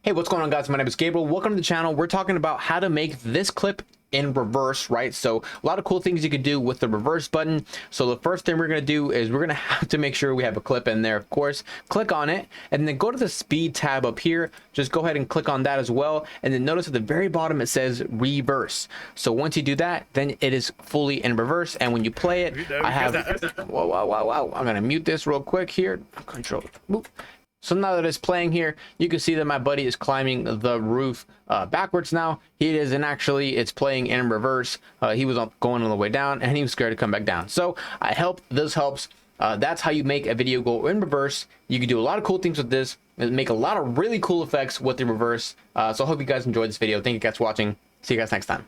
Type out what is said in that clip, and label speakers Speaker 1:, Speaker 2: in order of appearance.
Speaker 1: Hey, what's going on, guys? My name is Gabriel. Welcome to the channel. We're talking about how to make this clip in reverse, right? So a lot of cool things you could do with the reverse button. So the first thing we're going to do is we're going to have to make sure we have a clip in there, of course. Click on it and then go to the speed tab up here. Just go ahead and click on that as well, and then notice at the very bottom it says reverse. So once you do that, then it is fully in reverse, and when you play it, I have whoa, I'm going to mute this real quick here. Control. Boop. So now that it's playing here, you can see that my buddy is climbing the roof backwards now. He is, and actually it's playing in reverse. He was going on the way down and he was scared to come back down. So I hope this helps. That's how you make a video go in reverse. You can do a lot of cool things with this and make a lot of really cool effects with the reverse. So I hope you guys enjoyed this video. Thank you guys for watching. See you guys next time.